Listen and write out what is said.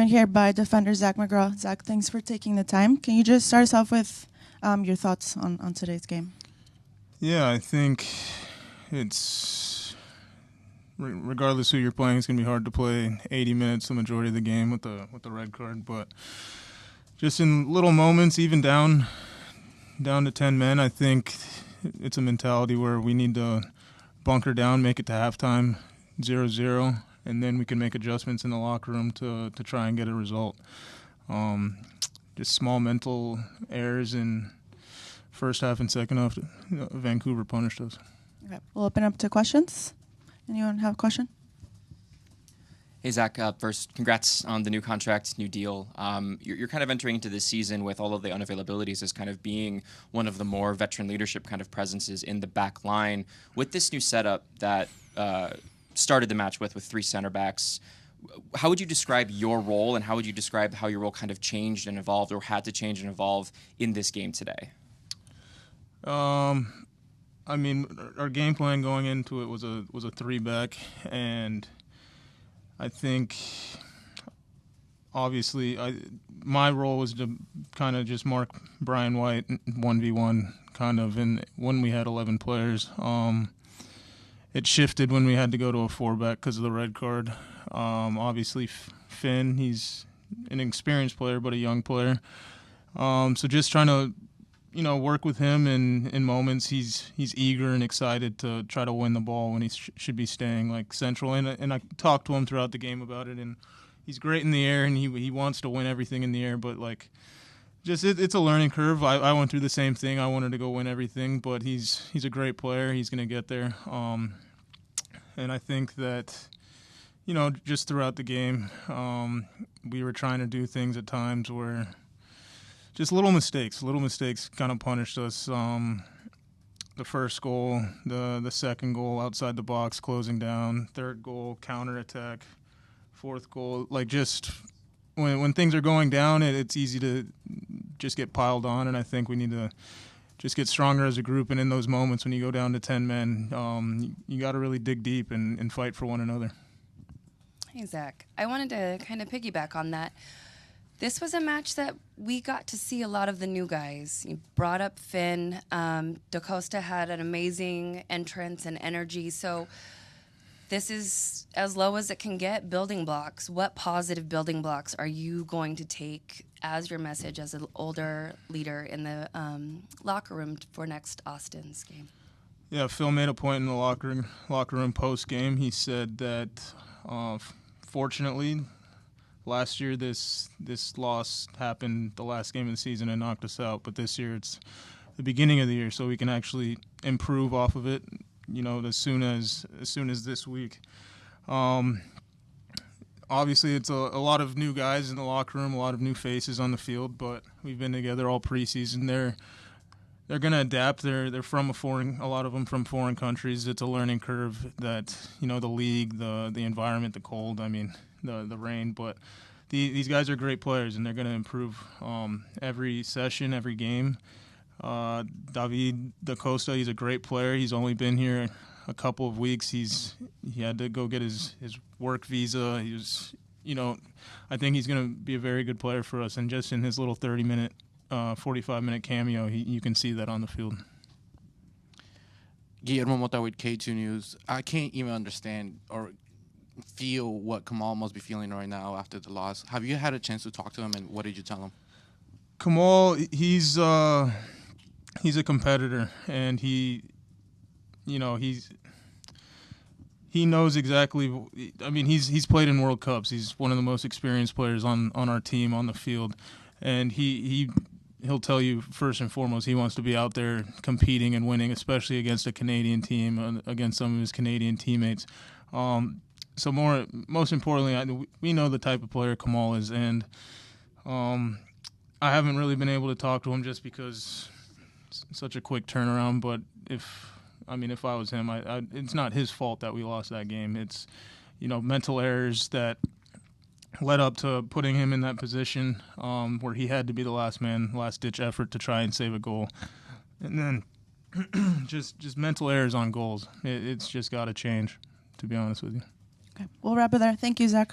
joined here by defender Zac McGraw. Zac, thanks for taking the time. Can you just start us off with your thoughts on today's game? Yeah, I think it's, regardless who you're playing, it's going to be hard to play 80 minutes the majority of the game with the red card. But just in little moments, even down to 10 men, I think it's a mentality where we need to bunker down, make it to halftime 0-0, and then we can make adjustments in the locker room to try and get a result. Just small mental errors in first half and second half, Vancouver punished us. Okay. We'll open up to questions. Anyone have a question? Hey, Zac, first, congrats on the new contract, new deal. You're kind of entering into this season with all of the unavailabilities as kind of being one of the more veteran leadership kind of presences in the back line. With this new setup that started the match with three center backs, how would you describe your role, and how would you describe how your role kind of changed and evolved, or had to change and evolve in this game today? I mean, our game plan going into it was a three-back, and I think obviously my role was to kind of just mark Brian White 1v1 kind of, and when we had 11 players. It shifted when we had to go to a four-back because of the red card. Obviously, Finn, he's an experienced player but a young player. So just trying to, work with him in moments. He's eager and excited to try to win the ball when he should be staying like central. And I talked to him throughout the game about it, and he's great in the air, and he wants to win everything in the air. But like, it's a learning curve. I went through the same thing. I wanted to go win everything, but he's a great player. He's going to get there. And I think that, just throughout the game, we were trying to do things at times where just little mistakes kind of punished us. The first goal, the second goal outside the box, closing down, third goal, counterattack, fourth goal. Like, just when things are going down, it's easy to just get piled on, and I think we need to just get stronger as a group. And in those moments when you go down to 10 men, you got to really dig deep and fight for one another. Hey, Zac. I wanted to kind of piggyback on that. This was a match that we got to see a lot of the new guys. You brought up Finn. Da Costa had an amazing entrance and energy. So this is as low as it can get, building blocks. What positive building blocks are you going to take as your message as an older leader in the locker room for next Austin's game? Yeah, Phil made a point in the locker room post-game. He said that, fortunately, last year this loss happened the last game of the season and knocked us out, but this year it's the beginning of the year, so we can actually improve off of it, as soon as this week. Obviously, it's a lot of new guys in the locker room, a lot of new faces on the field, but we've been together all preseason. They're going to adapt. They're from a lot of them from foreign countries. It's a learning curve that, the league, the environment, the cold, the rain, but these guys are great players, and they're going to improve every session, every game. David Da Costa, he's a great player. He's only been here a couple of weeks. He had to go get his work visa. He was, I think he's going to be a very good player for us. And just in his little 30-minute, 45-minute cameo, you can see that on the field. Guillermo Mota with K2 News. I can't even understand or feel what Kamal must be feeling right now after the loss. Have you had a chance to talk to him, and what did you tell him? Kamal, he's a competitor, and he knows exactly. He's played in World Cups. He's one of the most experienced players on our team on the field, and he'll tell you first and foremost he wants to be out there competing and winning, especially against a Canadian team, against some of his Canadian teammates. So most importantly, we know the type of player Kamal is, and I haven't really been able to talk to him just because it's such a quick turnaround. But if I was him, it's not his fault that we lost that game. It's, mental errors that led up to putting him in that position where he had to be the last man, last-ditch effort to try and save a goal. And then just mental errors on goals. It's just got to change, to be honest with you. Okay, we'll wrap it there. Thank you, Zac.